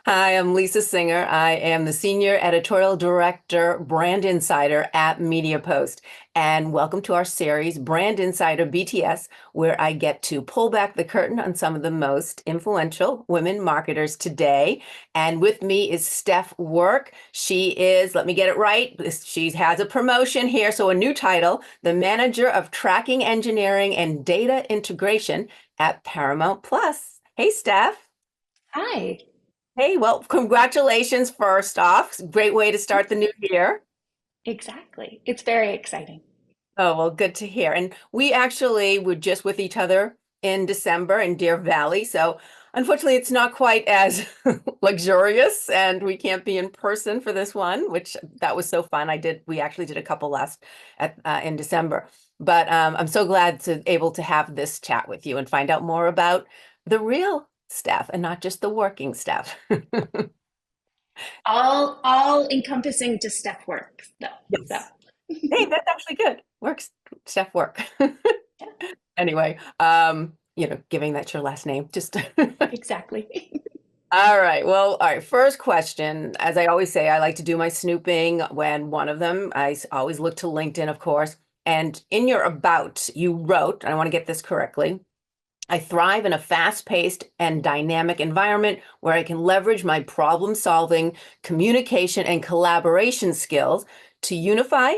Hi, I'm Lisa Singer. I am the Senior Editorial Director, Brand Insider at Media Post. And welcome to our series, Brand Insider BTS, where I get to pull back the curtain on some of the most influential women marketers today. And with me is Stef Work. She is, let me get it right, she has a promotion here, so a new title, the Manager of Tracking Engineering and Data Integration at Paramount Plus. Hey, Steph. Hi. Hey, well, congratulations first off. Great way to start the new year. Exactly. It's very exciting. Oh, well, good to hear. And we actually were just with each other in December in Deer Valley. So unfortunately, it's not quite as luxurious and we can't be in person for this one, which that was so fun. We actually did a couple last in December. But I'm so glad to able to have this chat with you and find out more about the real Steph and not just the working Steph. All encompassing to Stef Work though. So Yes. Hey, that's actually good. Works, Chef Work. yeah, Anyway, giving that your last name, just exactly. all right. Well, all right. First question. As I always say, I like to do my snooping when one of them, always look to LinkedIn, of course. And in your about, you wrote, and I want to get this correctly. I thrive in a fast-paced and dynamic environment where I can leverage my problem-solving, communication, and collaboration skills to unify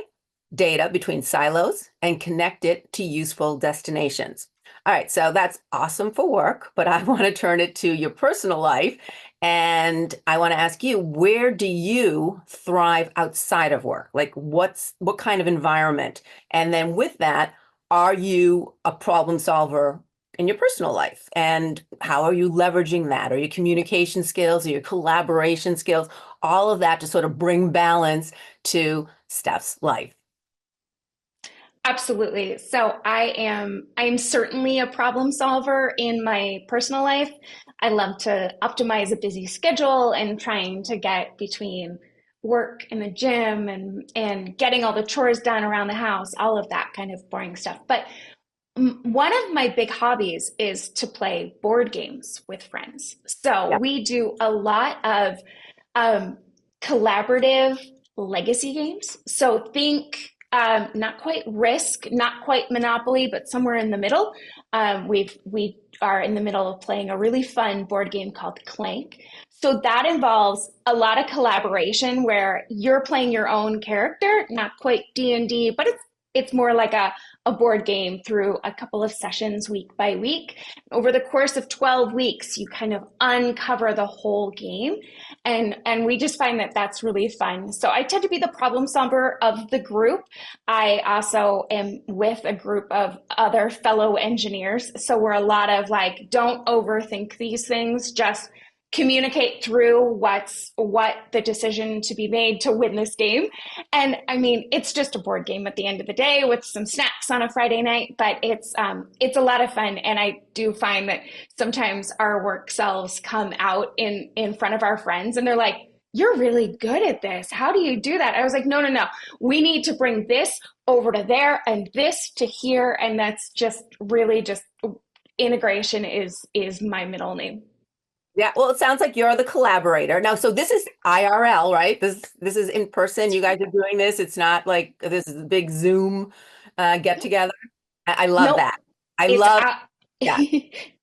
data between silos and connect it to useful destinations. All right, so that's awesome for work, but I want to turn it to your personal life. And I want to ask you, where do you thrive outside of work? Like what kind of environment? And then with that, are you a problem solver in your personal life? And how are you leveraging that? Are your communication skills, or your collaboration skills, all of that to sort of bring balance to Steph's life? Absolutely. So I'm certainly a problem solver in my personal life. I love to optimize a busy schedule and trying to get between work and the gym and getting all the chores done around the house, all of that kind of boring stuff. But one of my big hobbies is to play board games with friends. So Yeah. we do a lot of um, collaborative legacy games. So think not quite Risk, not quite Monopoly, but somewhere in the middle. We are in the middle of playing a really fun board game called Clank. So that involves a lot of collaboration where you're playing your own character, not quite D&D, but it's more like a board game through a couple of sessions week by week. Over the course of 12 weeks, you kind of uncover the whole game. And we just find that that's really fun. So I tend to be the problem solver of the group. I also am with a group of other fellow engineers. So we're a lot of like, don't overthink these things, just communicate through what the decision to be made to win this game. And I mean, it's just a board game at the end of the day with some snacks on a Friday night, but it's a lot of fun. And I do find that sometimes our work selves come out in front of our friends and they're like, you're really good at this. How do you do that? I was like, no, no, no. We need to bring this over to there and this to here. And that's just really just integration is my middle name. Yeah, well, it sounds like you're the collaborator. Now, so this is IRL, right? This is in person. You guys are doing this. It's not like this is a big Zoom get together. I love Nope. that. I It's love that.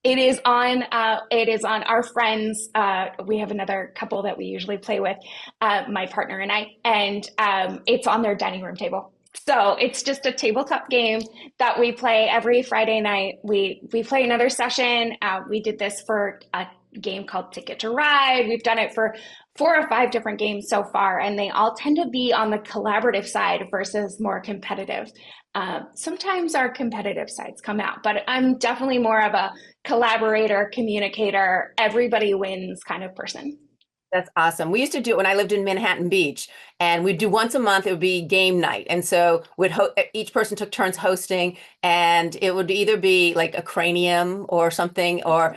it is on our friends. We have another couple that we usually play with, my partner and I, and it's on their dining room table. So it's just a tabletop game that we play every Friday night. We play another session. We did this for a game called Ticket to Ride. We've done it for 4 or 5 different games so far, and they all tend to be on the collaborative side versus more competitive. Sometimes our competitive sides come out, but I'm definitely more of a collaborator, communicator, everybody wins kind of person. That's awesome. We used to do it when I lived in Manhattan Beach, and we'd do once a month. It would be game night, and so we'd each person took turns hosting, and it would either be like a cranium or something, or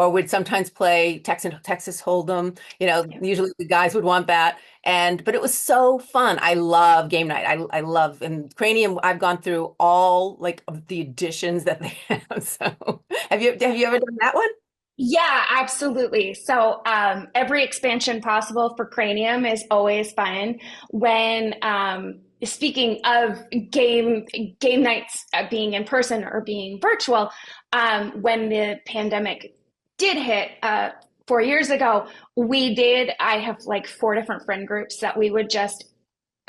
we'd sometimes play Texas Hold'em. Yeah. Usually the guys would want that, but it was so fun. I love game night. I love and cranium. I've gone through all like of the editions that they have. So have you ever done that one? Yeah, absolutely. So every expansion possible for Cranium is always fun. When speaking of game game nights being in person or being virtual, when the pandemic did hit 4 years ago, we did. I have like four different friend groups that we would just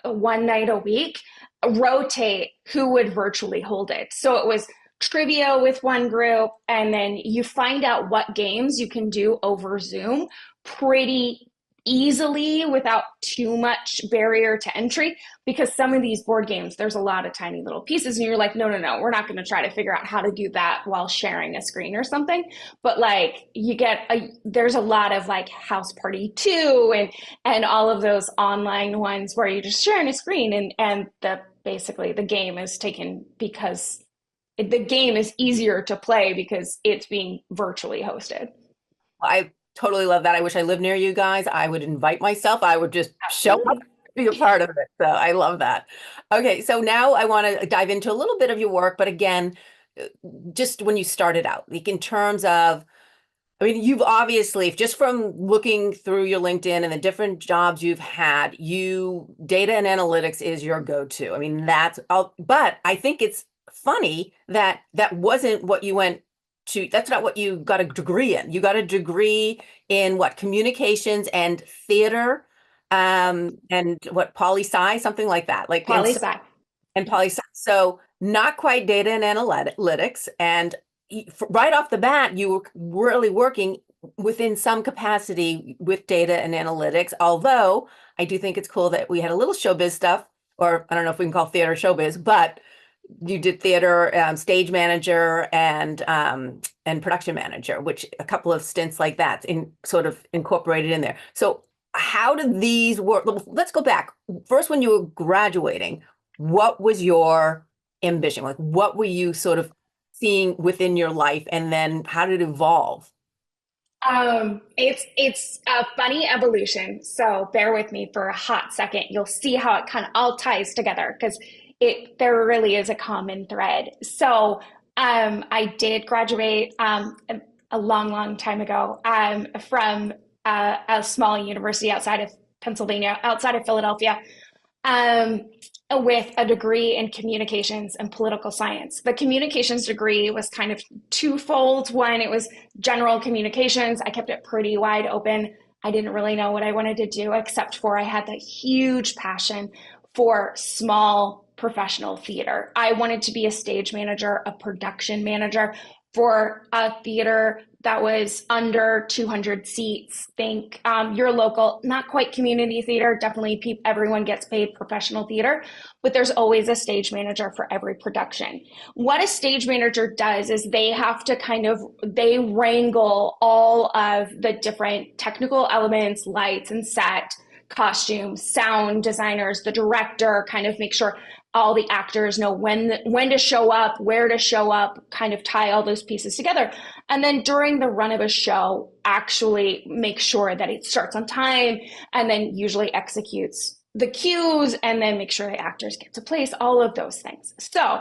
one night a week rotate who would virtually hold it. So it was trivia with one group, and then you find out what games you can do over Zoom pretty easily without too much barrier to entry, because some of these board games there's a lot of tiny little pieces and you're like, no, no, no, we're not going to try to figure out how to do that while sharing a screen or something. But like there's a lot of like House Party 2 and all of those online ones where you're just sharing a screen, and the basically the game is taken because the game is easier to play because it's being virtually hosted. I totally love that. I wish I lived near you guys. I would invite myself. I would just show up, Absolutely. be a part of it. So I love that. Okay, so now I want to dive into a little bit of your work, but again, uh, just when you started out, like in terms of, I mean, you've obviously, just from looking through your LinkedIn and the different jobs you've had, data and analytics is your go-to. I mean, that's all, but I think it's funny that that wasn't what you went to, that's not what you got a degree in. You got a degree in what, communications and theater, and what, poli sci, something like that. Like, Poli sci. and poli sci. So not quite data and analytics. And right off the bat, you were really working within some capacity with data and analytics. Although I do think it's cool that we had a little showbiz stuff, or I don't know if we can call theater showbiz, but you did theater, stage manager and production manager, which a couple of stints like that in sort of incorporated in there. So how did these work? Let's go back. First, when you were graduating, what was your ambition? Like, what were you sort of seeing within your life, and then how did it evolve? It's a funny evolution. So bear with me for a hot second. You'll see how it kind of all ties together because it there really is a common thread. So I did graduate a long, long time ago from a small university outside of Pennsylvania, outside of Philadelphia. Um, with a degree in communications and political science. The communications degree was kind of twofold. One, it was general communications. I kept it pretty wide open. I didn't really know what I wanted to do, except for I had that huge passion for small professional theater. I wanted to be a stage manager, a production manager for a theater that was under 200 seats. Think your local, not quite community theater, definitely everyone gets paid professional theater, but there's always a stage manager for every production. What a stage manager does is they have to they wrangle all of the different technical elements, lights and set, costumes, sound designers, the director, kind of make sure all the actors know when to show up, where to show up, kind of tie all those pieces together. And then during the run of a show, actually make sure that it starts on time and then usually executes the cues and then make sure the actors get to place, all of those things. So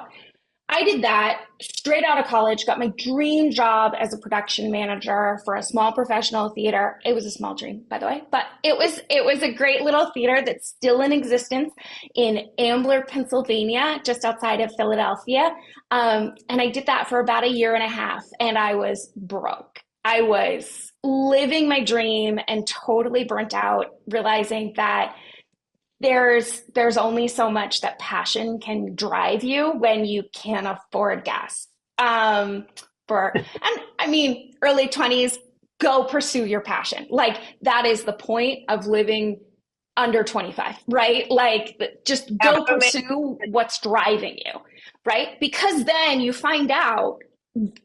I did that straight out of college, got my dream job as a production manager for a small professional theater. It was a small dream, by the way, but it was a great little theater that's still in existence in Ambler, Pennsylvania, just outside of Philadelphia. And I did that for about a year and a half, and I was broke. I was living my dream and totally burnt out, realizing that there's only so much that passion can drive you when you can't afford gas. And I mean, early 20s, go pursue your passion. Like that is the point of living under 25, right? Like just go pursue what's driving you, right? Because then you find out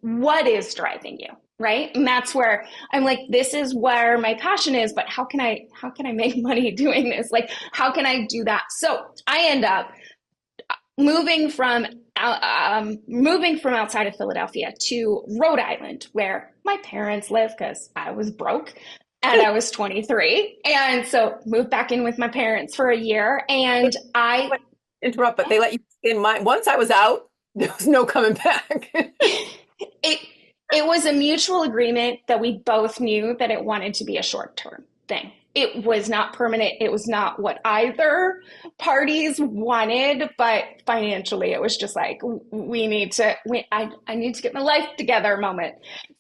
what is driving you, right? And that's where I'm like, this is where my passion is, but how can I make money doing this? Like how can I do that? So I end up moving from moving from outside of Philadelphia to Rhode Island, where my parents live because I was broke and I was 23. And so moved back in with my parents for a year. And I Interrupt, but they let you in my, once I was out, there was no coming back. it It was a mutual agreement that we both knew that it wanted to be a short-term thing. It was not permanent. It was not what either parties wanted, but financially, it was just like I need to get my life together moment.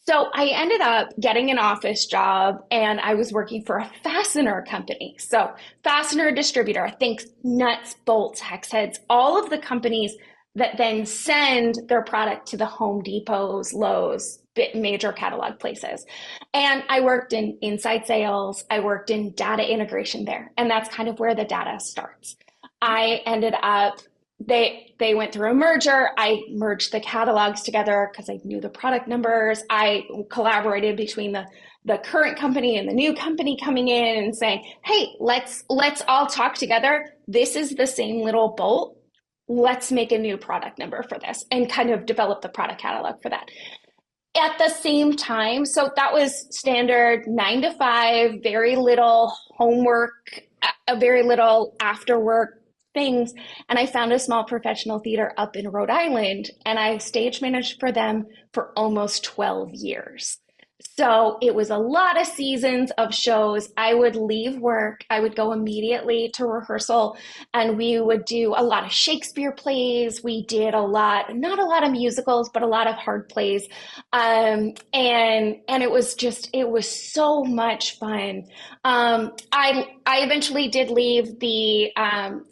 So I ended up getting an office job, and I was working for a fastener company. So fastener distributor, think nuts, bolts, hex heads, all of the companies that then send their product to the Home Depots, Lowe's, major catalog places. And I worked in inside sales, I worked in data integration there. And that's kind of where the data starts. I ended up, they went through a merger. I merged the catalogs together because I knew the product numbers. I collaborated between the current company and the new company coming in and saying, hey, let's all talk together. This is the same little bolt. Let's make a new product number for this and kind of develop the product catalog for that. At the same time, so that was standard 9 to 5, very little homework, a very little after work things. And I found a small professional theater up in Rhode Island, and I stage managed for them for almost 12 years. So it was a lot of seasons of shows. I would leave work, I would go immediately to rehearsal, and we would do a lot of Shakespeare plays. We did not a lot of musicals, but a lot of hard plays. And it was so much fun. I eventually did leave the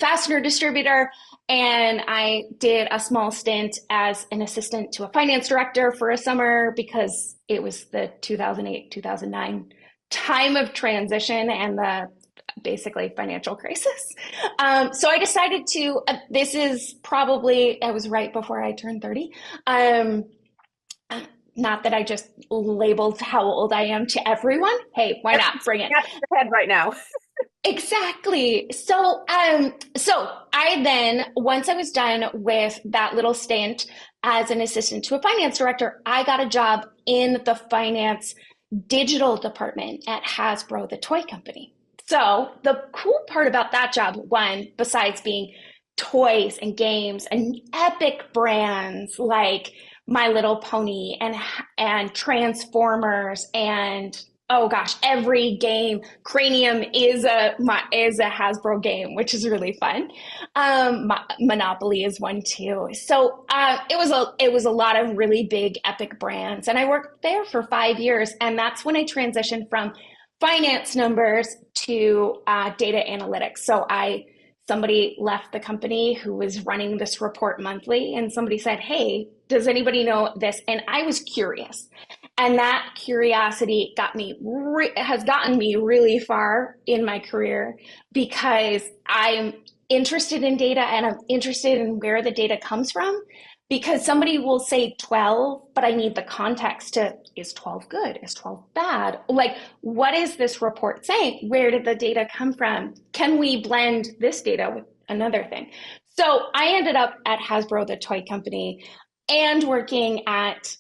fastener distributor, and I did a small stint as an assistant to a finance director for a summer because it was the 2008, 2009 time of transition and the basically financial crisis. So I decided I was right before I turned 30. Not that I just labeled how old I am to everyone. Hey, why not? Bring it. That's in your head right now. Exactly. So I then, once I was done with that little stint as an assistant to a finance director, I got a job in the finance digital department at Hasbro, the toy company. So the cool part about that job, one, besides being toys and games and epic brands like My Little Pony and Transformers and oh gosh, every game, Cranium is a Hasbro game, which is really fun. Monopoly is one too. So it was a lot of really big epic brands, and I worked there for 5 years, and that's when I transitioned from finance numbers to data analytics. So somebody left the company who was running this report monthly, and somebody said, hey, does anybody know this? And I was curious. And that curiosity has gotten me really far in my career because I'm interested in data and I'm interested in where the data comes from. Because somebody will say 12, but I need the context to, is 12 good? Is 12 bad? Like, what is this report saying? Where did the data come from? Can we blend this data with another thing? So I ended up at Hasbro, the toy company, and working at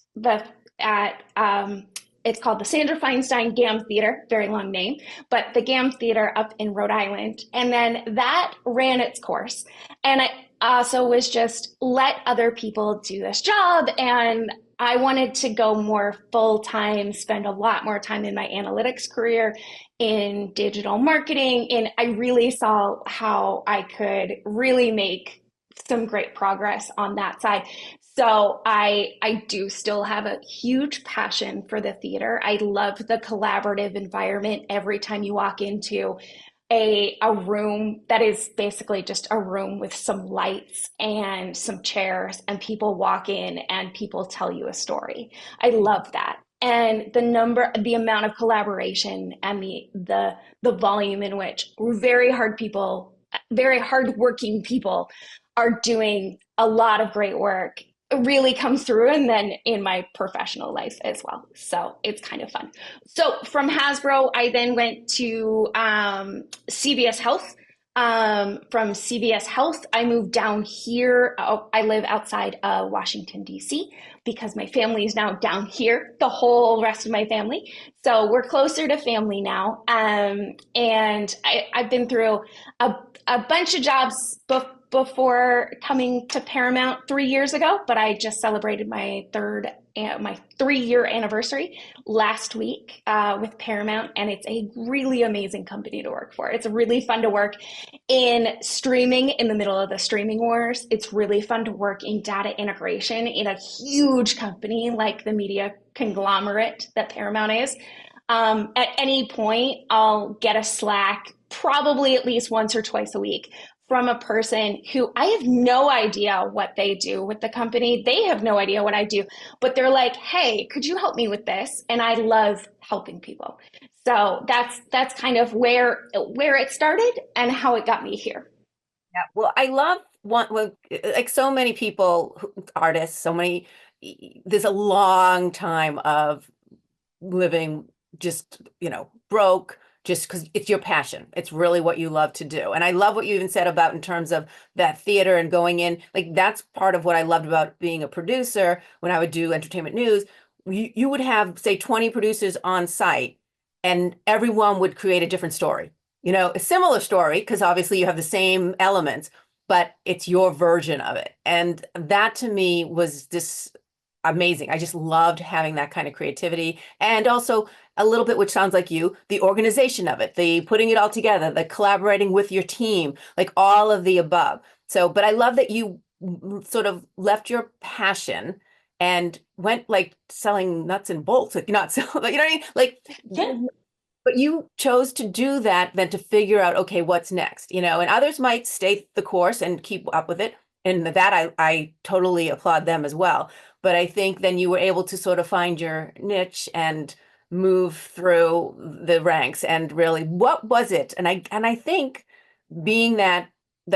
it's called the Sandra Feinstein GAM Theater, very long name, but the GAM Theater up in Rhode Island. And then that ran its course. And I also was just let other people do this job. And I wanted to go more full-time, spend a lot more time in my analytics career in digital marketing. And I really saw how I could really make some great progress on that side. So I do still have a huge passion for the theater. I love the collaborative environment every time you walk into a room that is basically just a room with some lights and some chairs and people walk in and people tell you a story. I love that. And the amount of collaboration and the volume in which very hardworking people are doing a lot of great work really comes through, and then in my professional life as well. So it's kind of fun. So from Hasbro, I then went to CVS Health. From CVS Health, I moved down here. I live outside of Washington, D.C., because my family is now down here, the whole rest of my family. So we're closer to family now. And I've been through a bunch of jobs before coming to Paramount 3 years ago, but I just celebrated my 3 year anniversary last week with Paramount, and it's a really amazing company to work for. It's really fun to work in streaming in the middle of the streaming wars. It's really fun to work in data integration in a huge company like the media conglomerate that Paramount is. At any point, I'll get a Slack probably at least once or twice a week from a person who I have no idea what they do with the company. They have no idea what I do, but they're like, "Hey, could you help me with this?" And I love helping people. So that's kind of where it started and how it got me here. Yeah. Well, I love like so many people, artists, there's a long time of living just, broke just because it's your passion. It's really what you love to do. And I love what you even said about in terms of that theater and going in. Like that's part of what I loved about being a producer when I would do entertainment news. You would have, say, 20 producers on site and everyone would create a different story. A similar story, because obviously you have the same elements, but it's your version of it. And that to me was just amazing. I just loved having that kind of creativity and also a little bit, which sounds like you, the organization of it, the putting it all together, the collaborating with your team, like all of the above. So, but I love that you sort of left your passion and went like selling nuts and bolts, like not sell, you know what I mean? Like, Yeah. but you chose to do that than to figure out, okay, what's next, and others might stay the course and keep up with it. And that I totally applaud them as well. But I think then you were able to sort of find your niche and move through the ranks and really, what was it? And I think being that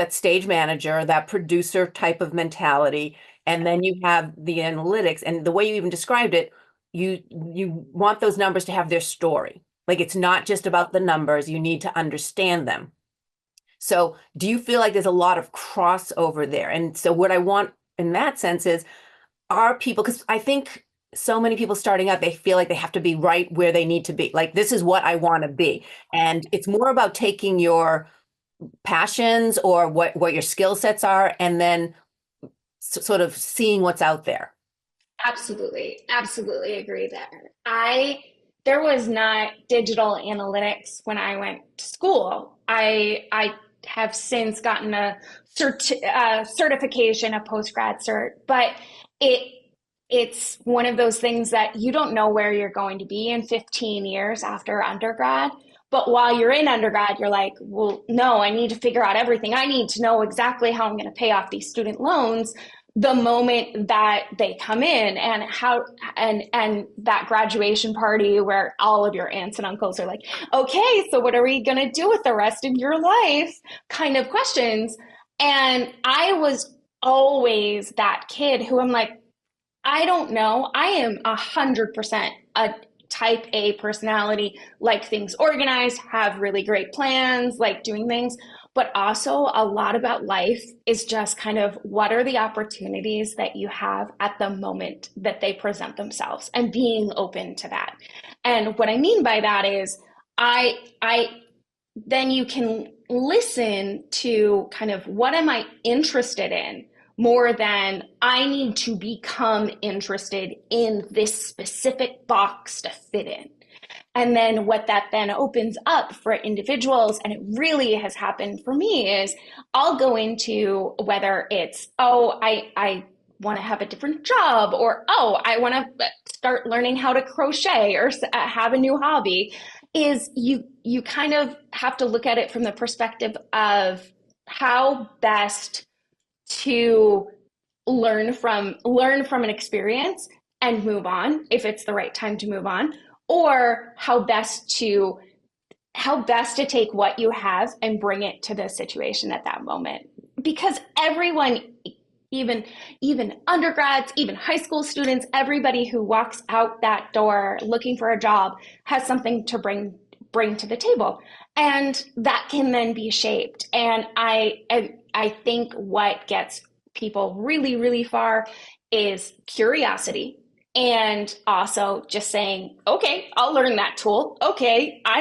stage manager, that producer type of mentality, and then you have the analytics and the way you even described it, you want those numbers to have their story. Like it's not just about the numbers, you need to understand them. So do you feel like there's a lot of crossover there? And so what I want in that sense is, are people, because I think so many people starting out, they feel like they have to be right where they need to be. Like, this is what I want to be. And it's more about taking your passions or what your skill sets are, and then sort of seeing what's out there. Absolutely. Absolutely agree there. There was not digital analytics when I went to school. I have since gotten a certification, a post-grad cert, but it it's one of those things that you don't know where you're going to be in 15 years after undergrad. But while you're in undergrad, you're like, well, no, I need to figure out everything. I need to know exactly how I'm going to pay off these student loans the moment that they come in, and how and that graduation party where all of your aunts and uncles are like, okay, so what are we going to do with the rest of your life kind of questions. And I was always that kid who I'm like, I don't know. I am 100% a type A personality, like things organized, have really great plans, like doing things. But also, a lot about life is just kind of what are the opportunities that you have at the moment that they present themselves, and being open to that. And what I mean by that is, I then you can listen to kind of what am I interested in, more than I need to become interested in this specific box to fit in. And then what that then opens up for individuals, and it really has happened for me, is I'll go into whether it's, oh, I want to have a different job, or, oh, I want to start learning how to crochet or have a new hobby, is you kind of have to look at it from the perspective of how best to learn from an experience and move on if it's the right time to move on, or how best to take what you have and bring it to the situation at that moment. Because everyone, even undergrads, even high school students, everybody who walks out that door looking for a job has something to bring to the table, and that can then be shaped. And I think what gets people really, really far is curiosity, And also just saying, okay, I'll learn that tool. Okay, I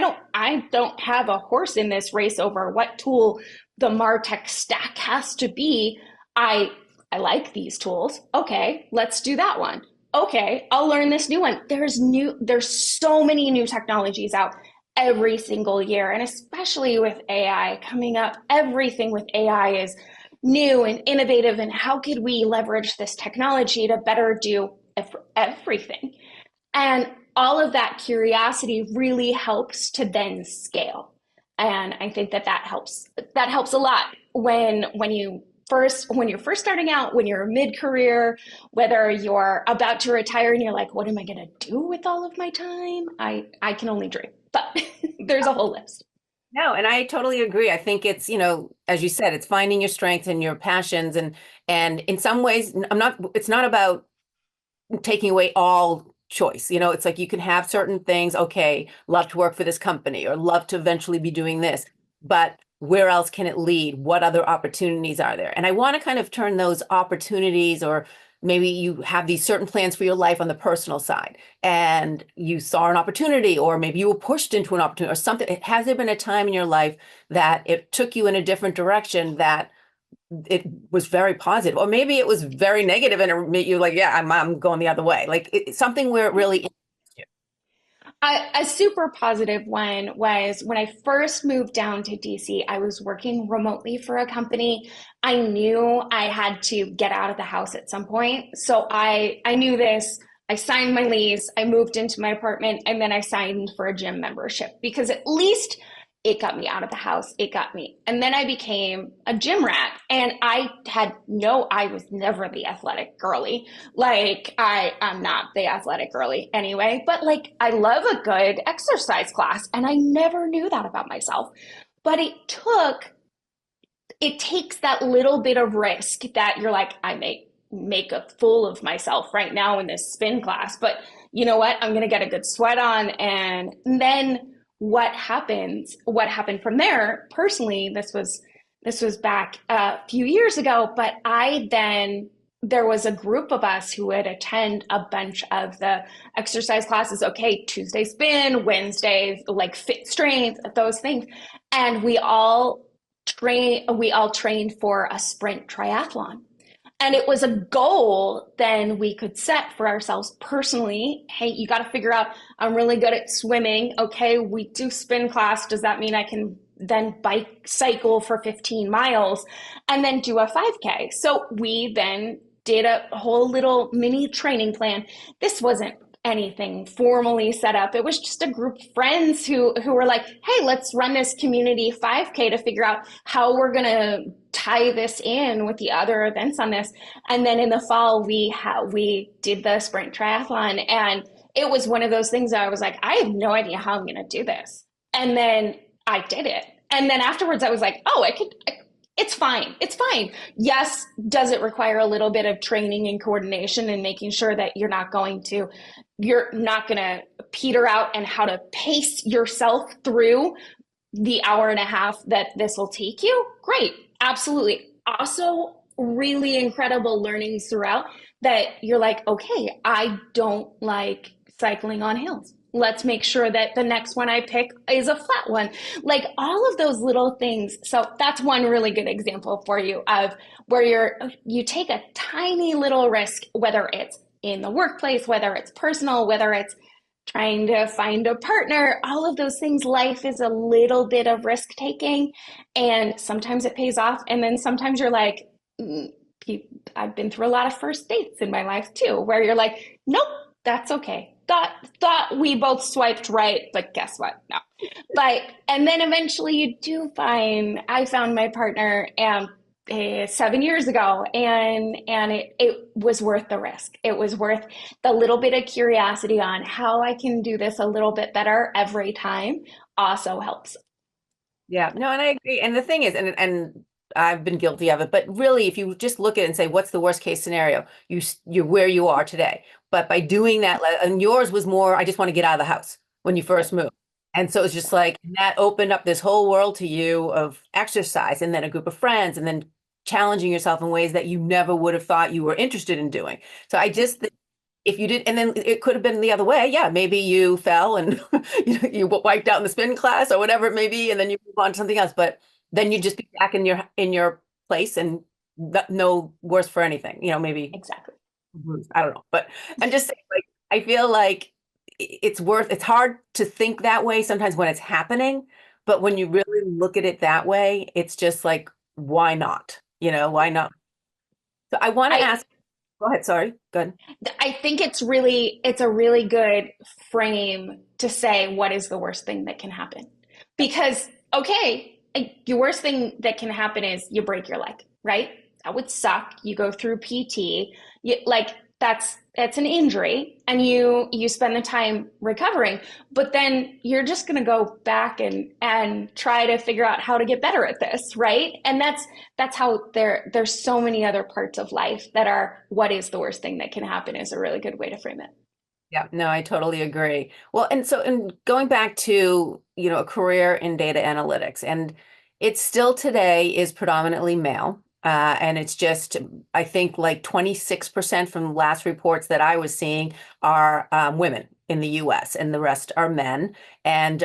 don't have a horse in this race over what tool the MarTech stack has to be. I I like these tools. Okay, let's do that one. Okay, I'll learn this new one. There's so many new technologies out every single year, and especially with AI coming up, everything with AI is new and innovative, and how could we leverage this technology to better do everything? And all of that curiosity really helps to then scale. And I think that helps a lot when you're first starting out, when you're mid-career, whether you're about to retire and you're like, what am I going to do with all of my time? I can only dream, but there's a whole list. No, and I totally agree. I think it's, as you said, it's finding your strengths and your passions and in some ways it's not about taking away all choice. It's like you can have certain things, okay, love to work for this company or love to eventually be doing this, but where else can it lead? What other opportunities are there? And I want to kind of turn those opportunities, or maybe you have these certain plans for your life on the personal side and you saw an opportunity, or maybe you were pushed into an opportunity or something. Has there been a time in your life that it took you in a different direction that it was very positive, or maybe it was very negative and it made you like, yeah, I'm going the other way, like something where it really interests you? A super positive one was when I first moved down to DC. I was working remotely for a company. I knew I had to get out of the house at some point. So I knew this. I signed my lease, I moved into my apartment, and then I signed for a gym membership because at least it got me out of the house. It got me. And then I became a gym rat. And I was never the athletic girly. Like, I'm not the athletic girly anyway, but like, I love a good exercise class. And I never knew that about myself. But it takes that little bit of risk that you're like, I may make a fool of myself right now in this spin class, but you know what? I'm going to get a good sweat on. And then what happened from there personally, this was back a few years ago, but there was a group of us who would attend a bunch of the exercise classes. Okay, Tuesday spin, Wednesday like fit strength, those things. And we all trained for a sprint triathlon. And it was a goal then we could set for ourselves personally. Hey, you got to figure out, I'm really good at swimming. Okay, we do spin class. Does that mean I can then bike cycle for 15 miles and then do a 5K? So we then did a whole little mini training plan. This wasn't anything formally set up. It was just a group of friends who were like, hey, let's run this community 5K to figure out how we're going to tie this in with the other events on this. And then in the fall, we did the sprint triathlon. And it was one of those things that I was like, I have no idea how I'm going to do this. And then I did it. And then afterwards, I was like, oh, it's fine. It's fine. Yes, does it require a little bit of training and coordination and making sure that you're not going to peter out, and how to pace yourself through the hour and a half that this will take you? Great. Absolutely. Also, really incredible learnings throughout that you're like, okay, I don't like cycling on hills. Let's make sure that the next one I pick is a flat one. Like all of those little things. So that's one really good example for you of where you take a tiny little risk, whether it's in the workplace, whether it's personal, whether it's trying to find a partner, all of those things. Life is a little bit of risk taking, and sometimes it pays off. And then sometimes you're like, I've been through a lot of first dates in my life too, where you're like, nope, that's okay. Thought we both swiped right, but guess what? No. And then eventually I found my partner 7 years ago, and it was worth the risk. It was worth the little bit of curiosity on how I can do this a little bit better every time. Also helps. Yeah, no, and I agree. And the thing is, and I've been guilty of it, but really, if you just look at it and say, what's the worst case scenario? You're where you are today. But by doing that, and yours was more, I just want to get out of the house when you first moved. And so it's just like that opened up this whole world to you of exercise, and then a group of friends, and then challenging yourself in ways that you never would have thought you were interested in doing. So I just think if you did, and then it could have been the other way. Yeah, maybe you fell and you wiped out in the spin class or whatever it may be, and then you move on to something else. But then you just be back in your place and no worse for anything. Maybe Exactly. I don't know, but I'm just saying, like, I feel like it's hard to think that way sometimes when it's happening, but when you really look at it that way, it's just like, why not? Why not? So I want to I ask, go ahead, sorry, good. I think it's a really good frame to say what is the worst thing that can happen. Because okay, your worst thing that can happen is you break your leg, right? That would suck. You go through PT, like that's an injury, and you spend the time recovering, but then you're just going to go back and try to figure out how to get better at this, right? And that's how there's so many other parts of life that are what is the worst thing that can happen is a really good way to frame it. Yeah, no, I totally agree. Well, and going back to, a career in data analytics, and it still today is predominantly male. And it's just, I think like 26% from last reports that I was seeing are women in the US, and the rest are men. And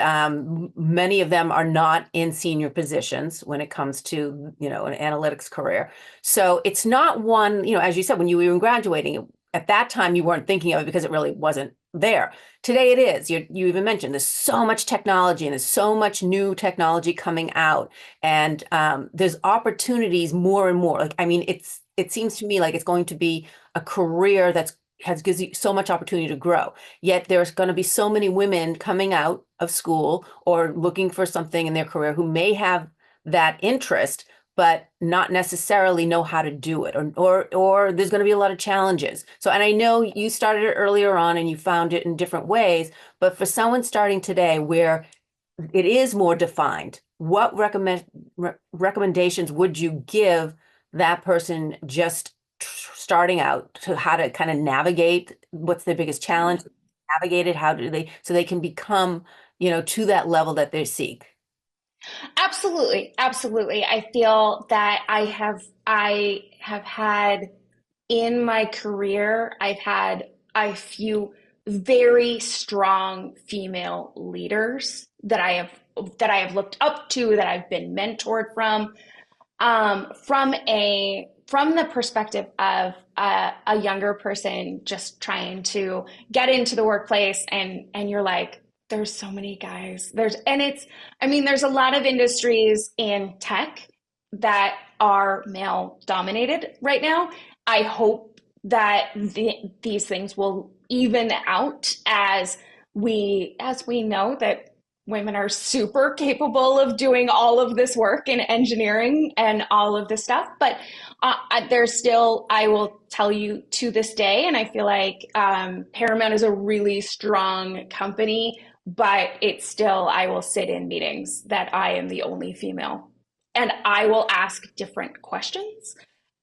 many of them are not in senior positions when it comes to, an analytics career. So it's not one, as you said, when you were graduating, at that time you weren't thinking of it because it really wasn't there. Today it is. You even mentioned there's so much technology and there's so much new technology coming out, and there's opportunities more and more. Like, I mean, it seems to me like it's going to be a career gives you so much opportunity to grow. Yet there's going to be so many women coming out of school or looking for something in their career who may have that interest, but not necessarily know how to do it, or there's going to be a lot of challenges. So, and I know you started it earlier on and you found it in different ways, but for someone starting today where it is more defined, what recommendations would you give that person just starting out to how to kind of navigate what's their biggest challenge, navigate it, how do they, so they can become, to that level that they seek? Absolutely, absolutely. I feel that I have had in my career, I've had a few very strong female leaders that I have looked up to, that I've been mentored from the perspective of a younger person just trying to get into the workplace, and you're like, there's so many guys. There's a lot of industries in tech that are male dominated right now. I hope that these things will even out as we know that women are super capable of doing all of this work in engineering and all of this stuff. But there's still, I will tell you to this day, and I feel like Paramount is a really strong company, but it's still, I will sit in meetings that I am the only female. And I will ask different questions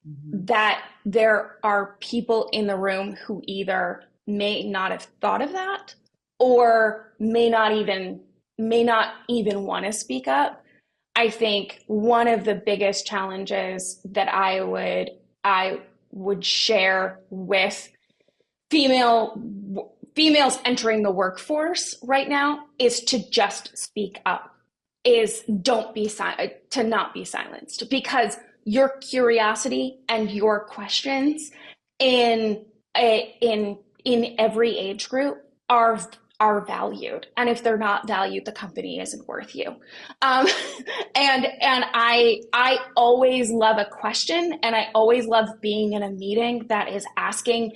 Mhm. that there are people in the room who either may not have thought of that, or may not even want to speak up. I think one of the biggest challenges that I would share with female females entering the workforce right now is to just speak up, is don't be silent, to not be silenced, because your curiosity and your questions in in every age group are valued, and if they're not valued, the company isn't worth you. um, and I always love a question, and I always love being in a meeting that is asking,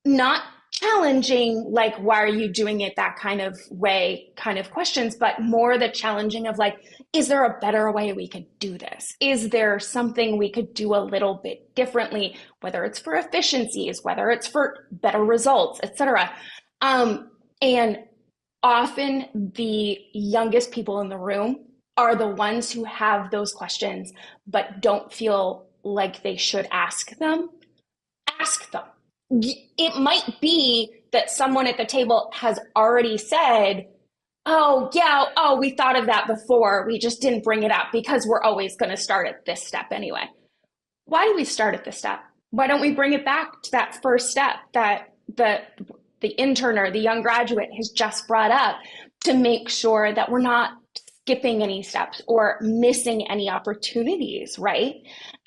not challenging, like, why are you doing it that kind of way, kind of questions, but more the challenging of like, is there a better way we could do this? Is there something we could do a little bit differently, whether it's for efficiencies, whether it's for better results, etc. And often the youngest people in the room are the ones who have those questions but don't feel like they should ask them. Ask them. It might be that someone at the table has already said, oh, yeah, oh, we thought of that before. We just didn't bring it up because we're always going to start at this step anyway. Why do we start at this step? Why don't we bring it back to that first step, the the intern or the young graduate has just brought up, to make sure that we're not skipping any steps or missing any opportunities, right?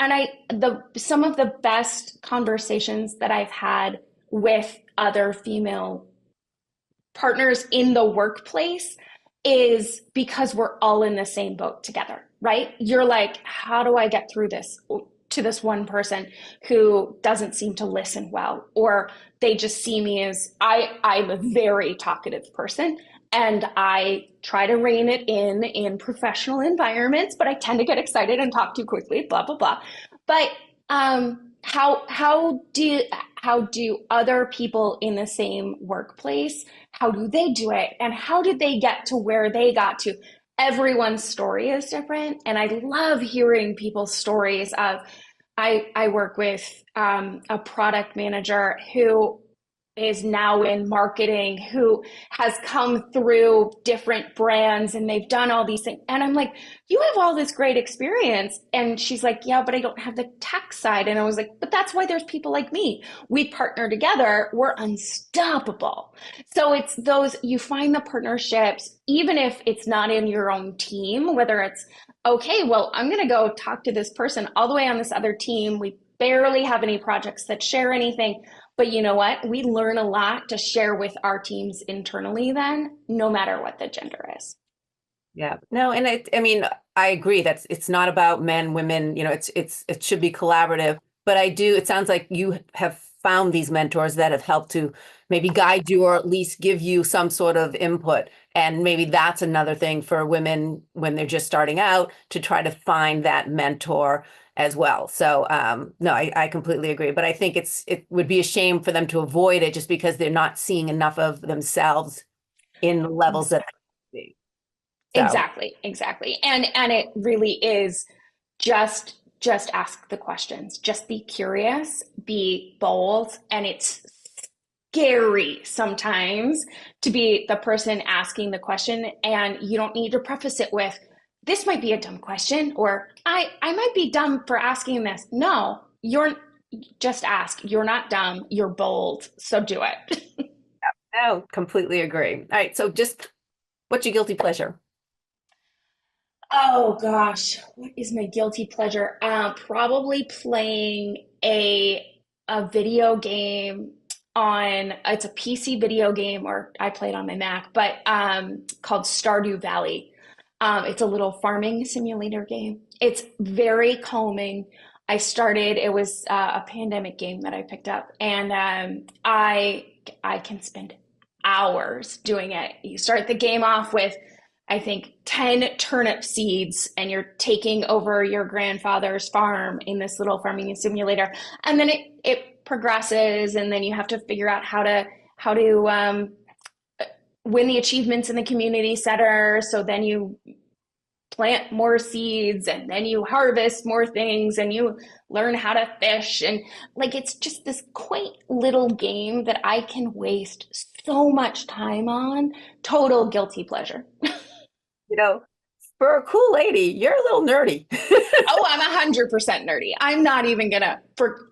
And the some of the best conversations that I've had with other female partners in the workplace is because we're all in the same boat together, right? You're like, how do I get through this to this one person who doesn't seem to listen well, or they just see me as I'm a very talkative person, and I try to rein it in professional environments, but I tend to get excited and talk too quickly, blah blah blah. But how do other people in the same workplace, how do they do it, and how did they get to where they got to? Everyone's story is different, and I love hearing people's stories of, I work with a product manager who is now in marketing, who has come through different brands, and they've done all these things. And I'm like, you have all this great experience. And she's like, yeah, but I don't have the tech side. And I was like, but that's why there's people like me. We partner together, we're unstoppable. So it's those, you find the partnerships, even if it's not in your own team, whether it's, okay, well, I'm going to go talk to this person all the way on this other team. We barely have any projects that share anything. But you know what? We learn a lot to share with our teams internally then, no matter what the gender is. Yeah. No, and I mean, I agree that's it's not about men, women, it should be collaborative. But it sounds like you have found these mentors that have helped to maybe guide you or at least give you some sort of input. And maybe that's another thing for women when they're just starting out, to try to find that mentor as well. So no, I completely agree. But I think it would be a shame for them to avoid it just because they're not seeing enough of themselves in the levels that they see. So Exactly. And it really is just ask the questions. Just be curious, be bold, and it's scary sometimes to be the person asking the question, and you don't need to preface it with, this might be a dumb question, or I might be dumb for asking this. No, you're just ask. You're not dumb, you're bold. So do it. no, completely agree. All right. So just what's your guilty pleasure? Oh gosh, what is my guilty pleasure? Probably playing a video game on, it's a PC video game, or I play it on my Mac, but called Stardew Valley. It's a little farming simulator game. It's very calming. It was a pandemic game that I picked up, and I can spend hours doing it. You start the game off with, I think, 10 turnip seeds, and you're taking over your grandfather's farm in this little farming simulator. And then it progresses, and then you have to figure out how to win the achievements in the community center. So then you plant more seeds, and then you harvest more things, and you learn how to fish. And like, it's just this quaint little game that I can waste so much time on. Total guilty pleasure. You know, for a cool lady, you're a little nerdy. Oh, I'm 100% nerdy. I'm not even gonna,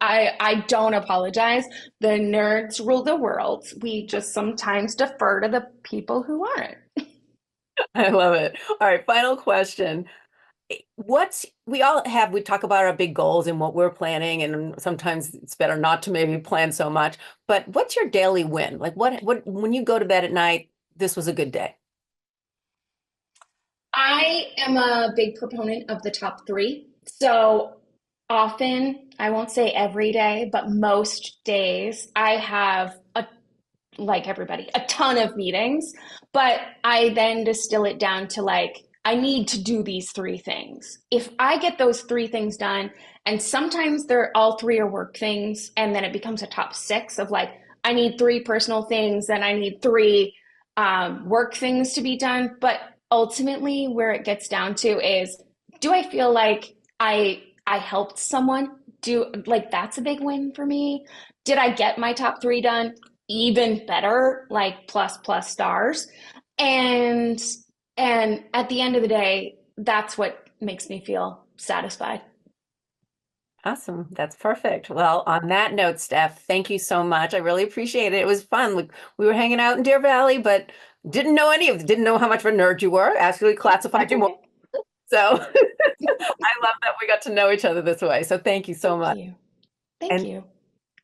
I don't apologize. The nerds rule the world. We just sometimes defer to the people who aren't. I love it. All right, final question. We talk about our big goals and what we're planning, and sometimes it's better not to maybe plan so much. But what's your daily win? Like when you go to bed at night, this was a good day. I am a big proponent of the top three. So often, I won't say every day, but most days, I have like everybody, a ton of meetings, but I then distill it down to like, I need to do these three things. If I get those three things done, and sometimes they're all three are work things, and then it becomes a top six of like, I need three personal things, and I need three work things to be done. But ultimately, where it gets down to is, do I feel like I helped someone? Do like, that's a big win for me. Did I get my top three done? Even better, like plus stars. And at the end of the day, that's what makes me feel satisfied. Awesome. That's perfect. Well, on that note, Steph, thank you so much. I really appreciate it. It was fun. We were hanging out in Deer Valley, but didn't know how much of a nerd you were. Actually classified That's you more. okay. So I love that we got to know each other this way. So thank you so Thank much. you. Thank And you.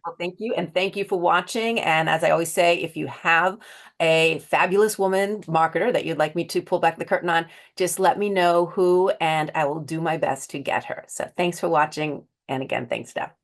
well, thank you. And thank you for watching. And as I always say, if you have a fabulous woman marketer that you'd like me to pull back the curtain on, just let me know who, and I will do my best to get her. So thanks for watching. And again, thanks, Steph.